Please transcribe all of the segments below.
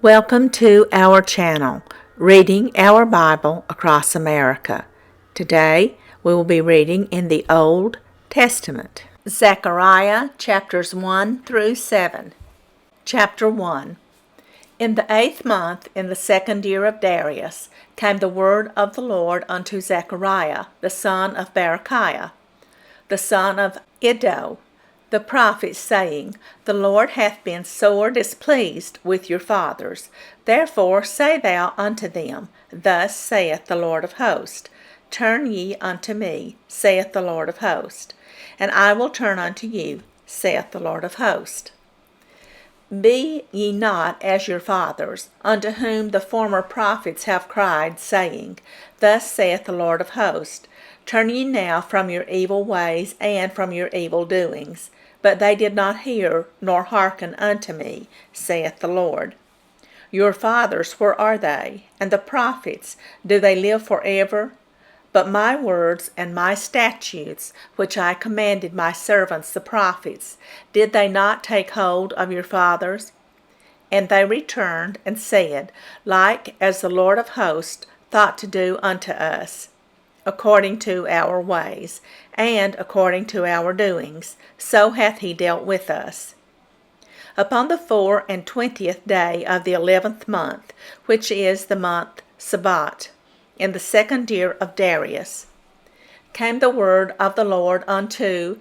Welcome to our channel, Reading Our Bible Across America. Today we will be reading in the Old Testament. Zechariah chapters 1 through 7. Chapter 1. In the 8th month, in the 2nd year of Darius, came the word of the Lord unto Zechariah, the son of Berechiah, the son of Iddo, the prophet, saying, The Lord hath been sore displeased with your fathers. Therefore say thou unto them, Thus saith the Lord of hosts, Turn ye unto me, saith the Lord of hosts, and I will turn unto you, saith the Lord of hosts. Be ye not as your fathers, unto whom the former prophets have cried, saying, Thus saith the Lord of hosts, Turn ye now from your evil ways and from your evil doings. But they did not hear, nor hearken unto me, saith the Lord. Your fathers, where are they? And the prophets, do they live forever? But my words and my statutes, which I commanded my servants the prophets, did they not take hold of your fathers? And they returned and said, Like as the Lord of hosts thought to do unto us, according to our ways, and according to our doings, so hath he dealt with us. Upon the 24th day of the 11th month, which is the month Sabbat, in the 2nd year of Darius, came the word of the Lord unto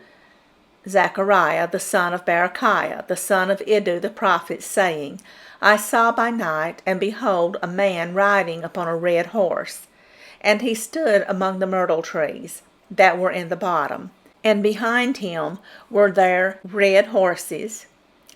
Zechariah the son of Berechiah, the son of Iddo the prophet, saying, I saw by night, and behold, a man riding upon a red horse. And he stood among the myrtle trees that were in the bottom, and behind him were there red horses,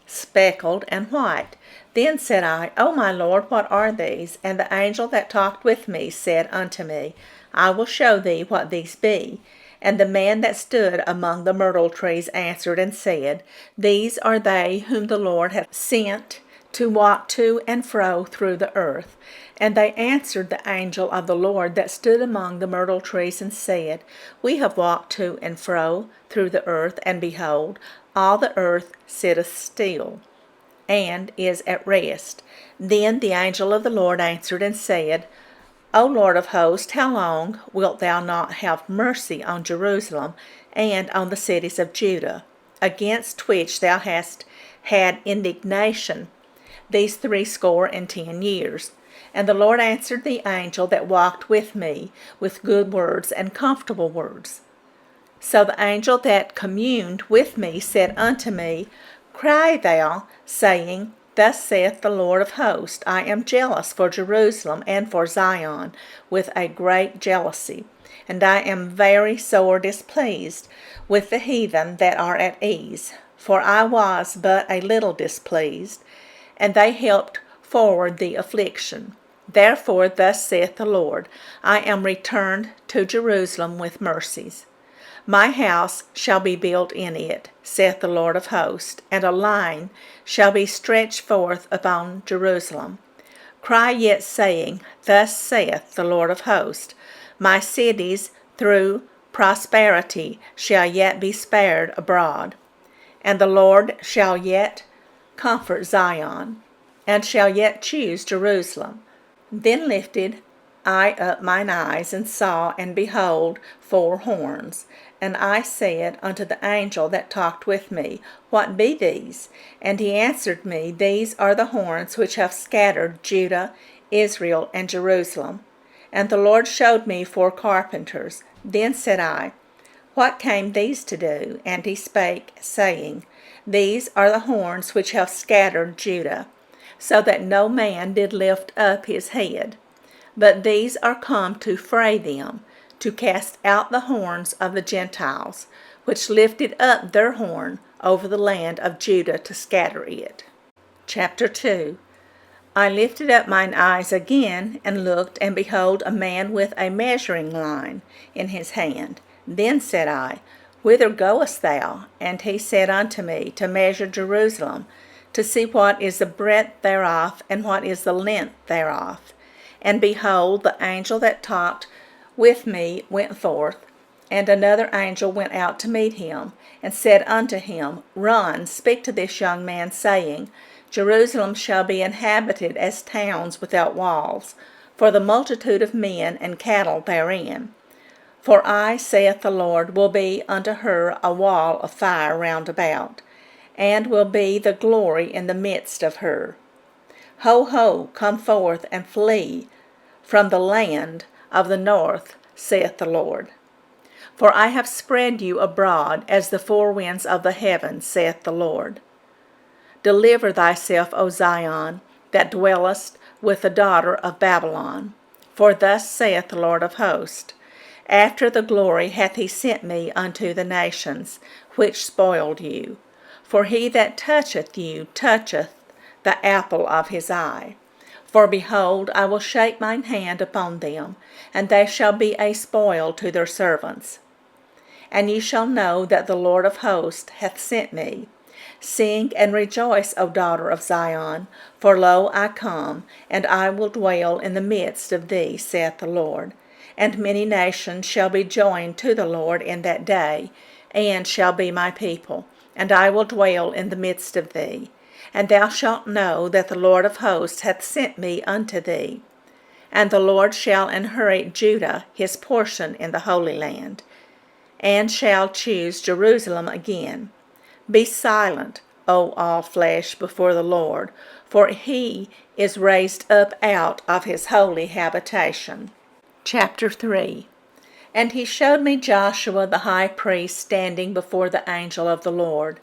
speckled and white. Then said I, O my Lord, what are these? And the angel that talked with me said unto me, I will show thee what these be. And the man that stood among the myrtle trees answered and said, These are they whom the Lord hath sent to walk to and fro through the earth. And they answered the angel of the Lord that stood among the myrtle trees and said, We have walked to and fro through the earth, and behold, all the earth sitteth still, and is at rest. Then the angel of the Lord answered and said, O Lord of hosts, how long wilt thou not have mercy on Jerusalem and on the cities of Judah, against which thou hast had indignation these 60 years? And the Lord answered the angel that walked with me with good words and comfortable words. So the angel that communed with me said unto me, Cry thou, saying, Thus saith the Lord of hosts, I am jealous for Jerusalem and for Zion with a great jealousy, and I am very sore displeased with the heathen that are at ease. For I was but a little displeased, and they helped forward the affliction. Therefore thus saith the Lord, I am returned to Jerusalem with mercies. My house shall be built in it, saith the Lord of hosts, and a line shall be stretched forth upon Jerusalem. Cry yet, saying, Thus saith the Lord of hosts, My cities through prosperity shall yet be spared abroad, and the Lord shall yet comfort Zion, and shall yet choose Jerusalem. Then lifted I up mine eyes, and saw, and behold, 4 horns. And I said unto the angel that talked with me, What be these? And he answered me, These are the horns which have scattered Judah, Israel, and Jerusalem. And the Lord showed me 4 carpenters. Then said I, What came these to do? And he spake, saying, These are the horns which have scattered Judah, so that no man did lift up his head. But these are come to fray them, to cast out the horns of the Gentiles, which lifted up their horn over the land of Judah to scatter it. Chapter 2. I lifted up mine eyes again, and looked, and behold, a man with a measuring line in his hand. Then said I, Whither goest thou? And he said unto me, To measure Jerusalem, to see what is the breadth thereof, and what is the length thereof. And behold, the angel that talked with me went forth, and another angel went out to meet him, and said unto him, Run, speak to this young man, saying, Jerusalem shall be inhabited as towns without walls, for the multitude of men and cattle therein. For I, saith the Lord, will be unto her a wall of fire round about, and will be the glory in the midst of her. Ho, ho, come forth and flee from the land of the north, saith the Lord. For I have spread you abroad as the four winds of the heaven, saith the Lord. Deliver thyself, O Zion, that dwellest with the daughter of Babylon. For thus saith the Lord of hosts, After the glory hath he sent me unto the nations, which spoiled you. For he that toucheth you toucheth the apple of his eye. For behold, I will shake mine hand upon them, and they shall be a spoil to their servants. And ye shall know that the Lord of hosts hath sent me. Sing and rejoice, O daughter of Zion, for lo, I come, and I will dwell in the midst of thee, saith the Lord. And many nations shall be joined to the Lord in that day, and shall be my people, and I will dwell in the midst of thee. And thou shalt know that the Lord of hosts hath sent me unto thee. And the Lord shall inherit Judah his portion in the Holy Land, and shall choose Jerusalem again. Be silent, O all flesh, before the Lord, for he is raised up out of his holy habitation. Chapter 3. And he showed me Joshua the high priest standing before the angel of the Lord,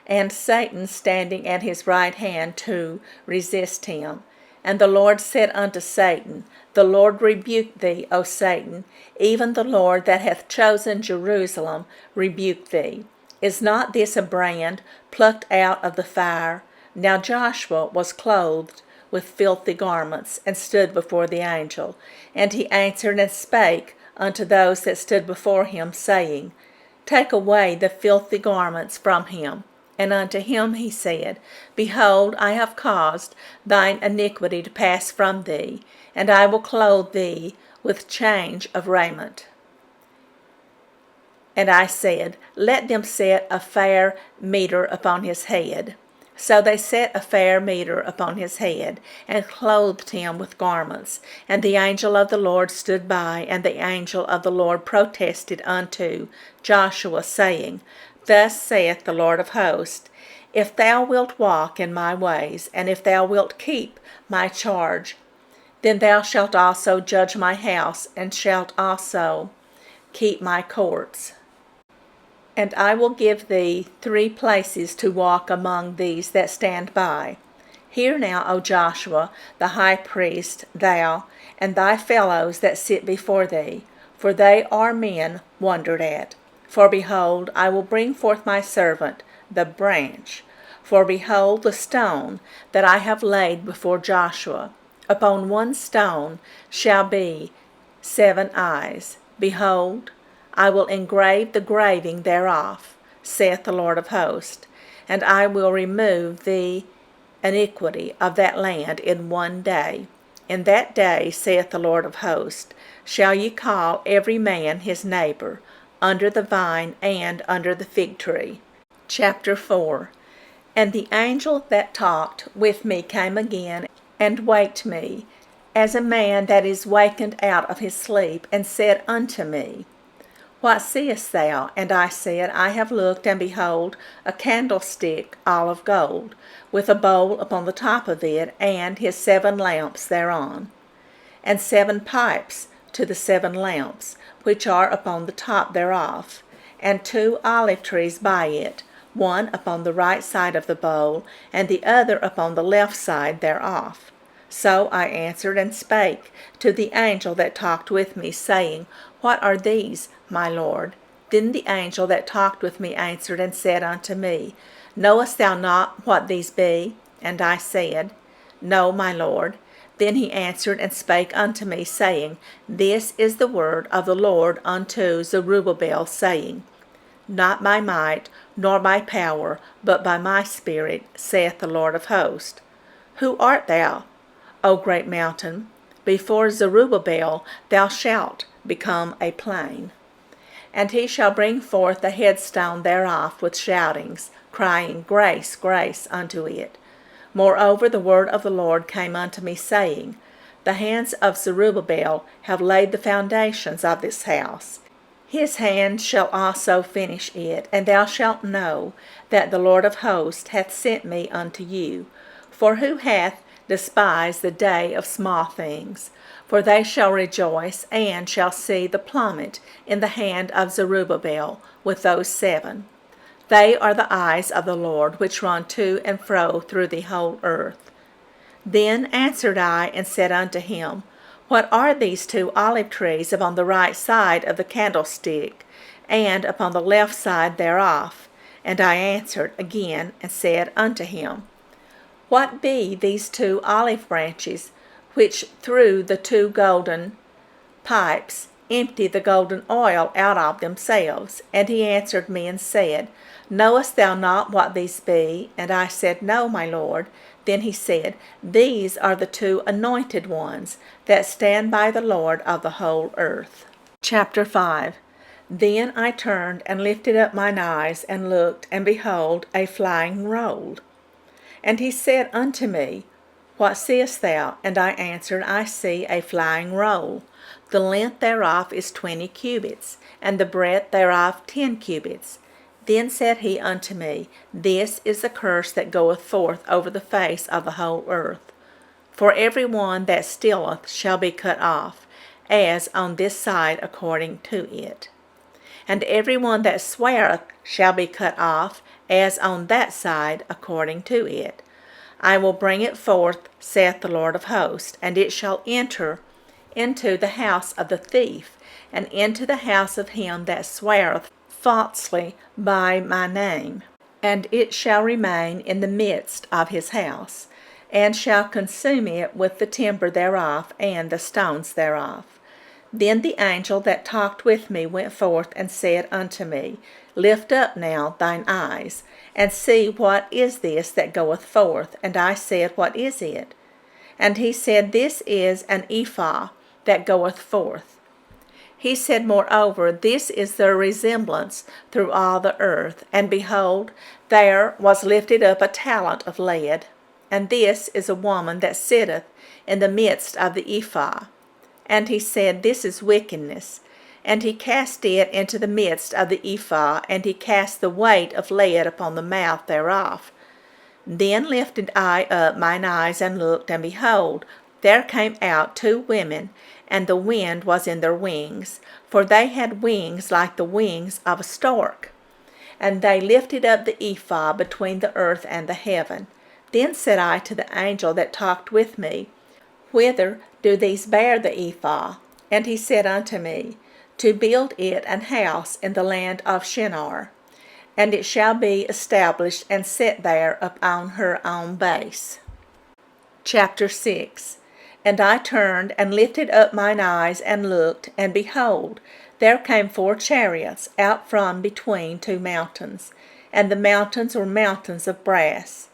and Satan standing at his right hand to resist him. And the Lord said unto Satan, The Lord rebuke thee, O Satan, even the Lord that hath chosen Jerusalem rebuke thee. Is not this a brand plucked out of the fire? Now Joshua was clothed with filthy garments, and stood before the angel. And he answered and spake unto those that stood before him, saying, Take away the filthy garments from him. And unto him he said, Behold, I have caused thine iniquity to pass from thee, and I will clothe thee with change of raiment. And I said, Let them set a fair mitre upon his head. So they set a fair mitre upon his head, and clothed him with garments. And the angel of the Lord stood by, and the angel of the Lord protested unto Joshua, saying, Thus saith the Lord of hosts, If thou wilt walk in my ways, and if thou wilt keep my charge, then thou shalt also judge my house, and shalt also keep my courts. And I will give thee 3 places to walk among these that stand by. Hear now, O Joshua, the high priest, thou, and thy fellows that sit before thee, for they are men wondered at. For behold, I will bring forth my servant, the branch. For behold, the stone that I have laid before Joshua. Upon one stone shall be 7 eyes. Behold, I will engrave the graving thereof, saith the Lord of hosts, and I will remove the iniquity of that land in one day. In that day, saith the Lord of hosts, shall ye call every man his neighbor, under the vine and under the fig tree. Chapter 4. And the angel that talked with me came again, and waked me, as a man that is wakened out of his sleep, and said unto me, What seest thou? And I said, I have looked, and behold, a candlestick all of gold, with a bowl upon the top of it, and his 7 lamps thereon, and 7 pipes to the 7 lamps, which are upon the top thereof, and 2 olive trees by it, one upon the right side of the bowl, and the other upon the left side thereof. So I answered and spake to the angel that talked with me, saying, What are these, my Lord? Then the angel that talked with me answered and said unto me, Knowest thou not what these be? And I said, No, my Lord. Then he answered and spake unto me, saying, This is the word of the Lord unto Zerubbabel, saying, Not by might, nor by power, but by my Spirit, saith the Lord of hosts. Who art thou, O great mountain? Before Zerubbabel thou shalt become a plain. And he shall bring forth the headstone thereof with shoutings, crying, Grace, grace unto it. Moreover, the word of the Lord came unto me, saying, The hands of Zerubbabel have laid the foundations of this house. His hand shall also finish it, and thou shalt know that the Lord of hosts hath sent me unto you. For who hath despised the day of small things? For they shall rejoice, and shall see the plummet in the hand of Zerubbabel with those 7. They are the eyes of the Lord, which run to and fro through the whole earth. Then answered I, and said unto him, What are these 2 olive trees upon the right side of the candlestick, and upon the left side thereof? And I answered again, and said unto him, What be these 2 olive branches, which through the 2 golden pipes empty the golden oil out of themselves? And he answered me and said, Knowest thou not what these be? And I said, No, my Lord. Then he said, These are the 2 anointed ones that stand by the Lord of the whole earth. Chapter 5. Then I turned and lifted up mine eyes and looked, and behold, a flying roll. And he said unto me, What seest thou? And I answered, I see a flying roll. The length thereof is 20 cubits, and the breadth thereof 10 cubits. Then said he unto me, This is the curse that goeth forth over the face of the whole earth. For every one that stealeth shall be cut off, as on this side according to it. And every one that sweareth shall be cut off, as on that side according to it. I will bring it forth, saith the Lord of hosts, and it shall enter into the house of the thief, and into the house of him that sweareth falsely by my name. And it shall remain in the midst of his house, and shall consume it with the timber thereof, and the stones thereof. Then the angel that talked with me went forth and said unto me, Lift up now thine eyes, and see what is this that goeth forth. And I said, What is it? And he said, This is an ephah that goeth forth. He said, Moreover, this is their resemblance through all the earth. And behold, there was lifted up a talent of lead, and this is a woman that sitteth in the midst of the ephah. And he said, This is wickedness. And he cast it into the midst of the ephah, and he cast the weight of lead upon the mouth thereof. Then lifted I up mine eyes and looked, and behold, there came out 2 women, and the wind was in their wings, for they had wings like the wings of a stork. And they lifted up the ephah between the earth and the heaven. Then said I to the angel that talked with me, Whither do these bear the ephah? And he said unto me, To build it an house in the land of Shinar, and it shall be established and set there upon her own base. Chapter 6. And I turned and lifted up mine eyes and looked, and behold, there came 4 chariots out from between 2 mountains, and the mountains were mountains of brass.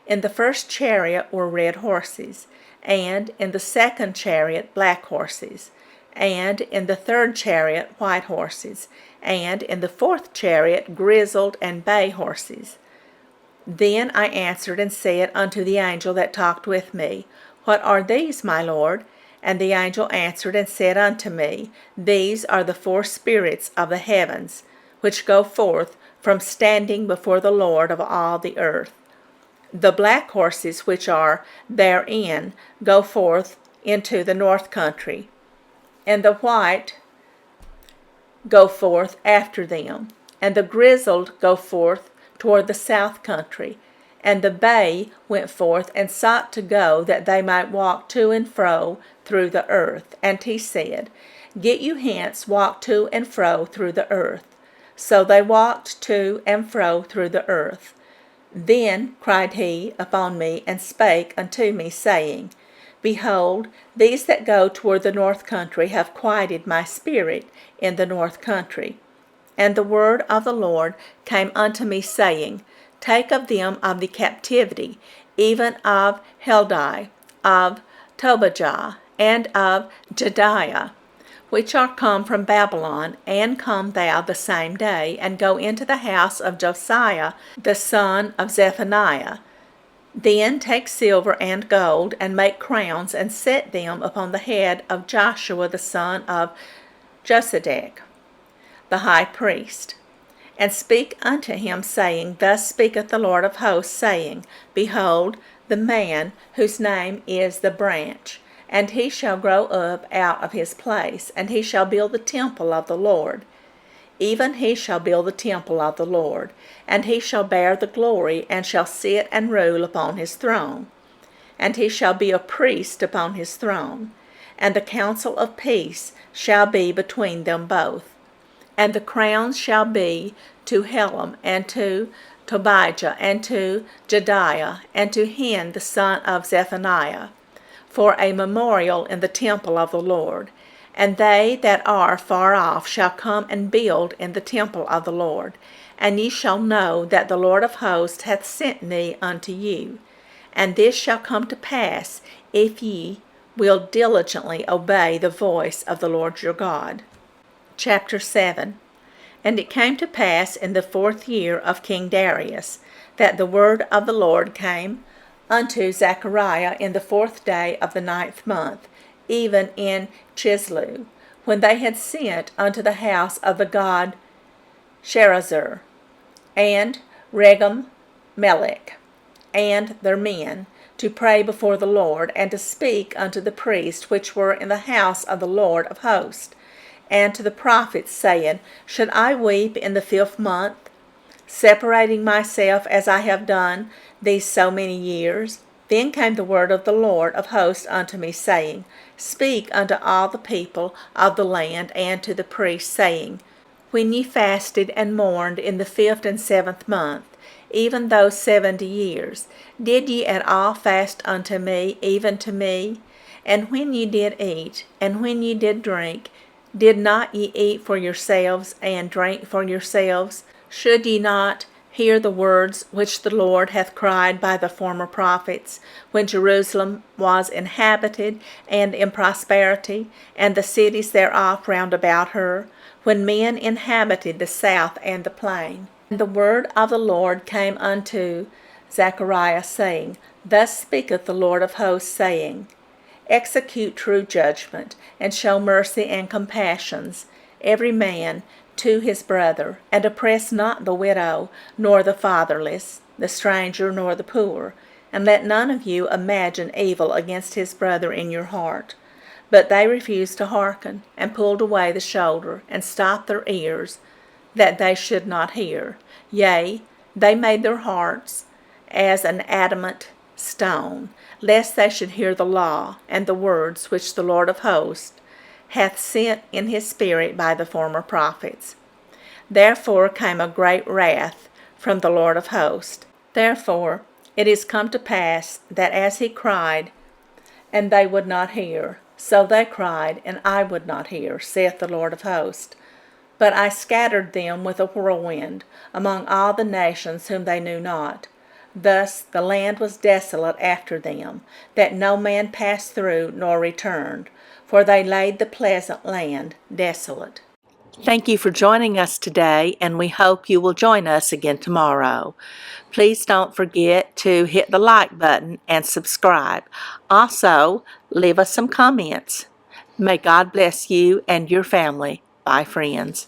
In the first chariot were red horses, and in the second chariot black horses, and in the third chariot white horses, and in the fourth chariot grizzled and bay horses. Then I answered and said unto the angel that talked with me, What are these, my Lord? And the angel answered and said unto me, These are the 4 spirits of the heavens, which go forth from standing before the Lord of all the earth. The black horses which are therein go forth into the north country, and the white go forth after them, and the grizzled go forth toward the south country. And the bay went forth and sought to go, that they might walk to and fro through the earth. And he said, Get you hence, walk to and fro through the earth. So they walked to and fro through the earth. Then cried he upon me, and spake unto me, saying, Behold, these that go toward the north country have quieted my spirit in the north country. And the word of the Lord came unto me, saying, Take of them of the captivity, even of Heldai, of Tobijah, and of Jediah, which are come from Babylon, and come thou the same day, and go into the house of Josiah the son of Zephaniah, Then take silver and gold, and make crowns, and set them upon the head of Joshua the son of Josedech, the high priest. And speak unto him, saying, Thus speaketh the Lord of hosts, saying, Behold, the man whose name is the branch, and he shall grow up out of his place, and he shall build the temple of the Lord. Even he shall build the temple of the Lord, and he shall bear the glory, and shall sit and rule upon his throne. And he shall be a priest upon his throne, and the counsel of peace shall be between them both. And the crowns shall be to Helam, and to Tobijah, and to Jediah, and to Hen the son of Zephaniah, for a memorial in the temple of the Lord. And they that are far off shall come and build in the temple of the Lord. And ye shall know that the Lord of hosts hath sent me unto you. And this shall come to pass, if ye will diligently obey the voice of the Lord your God. Chapter 7. And it came to pass in the 4th year of King Darius, that the word of the Lord came unto Zechariah in the 4th day of the 9th month, even in Chislew, when they had sent unto the house of the god Sherazur, and Regem-melech, and their men, to pray before the Lord, and to speak unto the priests which were in the house of the Lord of hosts, and to the prophets, saying, Should I weep in the 5th month, separating myself as I have done these so many years? Then came the word of the Lord of hosts unto me, saying, Speak unto all the people of the land, and to the priests, saying, When ye fasted and mourned in the 5th and 7th month, even those 70 years, did ye at all fast unto me, even to me? And when ye did eat, and when ye did drink, did not ye eat for yourselves, and drink for yourselves? Should ye not hear the words which the Lord hath cried by the former prophets, when Jerusalem was inhabited and in prosperity, and the cities thereof round about her, when men inhabited the south and the plain? And the word of the Lord came unto Zechariah, saying, Thus speaketh the Lord of hosts, saying, Execute true judgment, and show mercy and compassions, every man to his brother, and oppress not the widow, nor the fatherless, the stranger, nor the poor, and let none of you imagine evil against his brother in your heart. But they refused to hearken, and pulled away the shoulder, and stopped their ears, that they should not hear. Yea, they made their hearts as an adamant stone, lest they should hear the law and the words which the Lord of hosts hath sent in his Spirit by the former prophets. Therefore came a great wrath from the Lord of hosts. Therefore it is come to pass that as he cried, and they would not hear, so they cried, and I would not hear, saith the Lord of hosts. But I scattered them with a whirlwind among all the nations whom they knew not. Thus the land was desolate after them, that no man passed through nor returned, for they laid the pleasant land desolate. Thank you for joining us today, and we hope you will join us again tomorrow. Please don't forget to hit the like button and subscribe. Also, leave us some comments. May God bless you and your family. Bye, friends.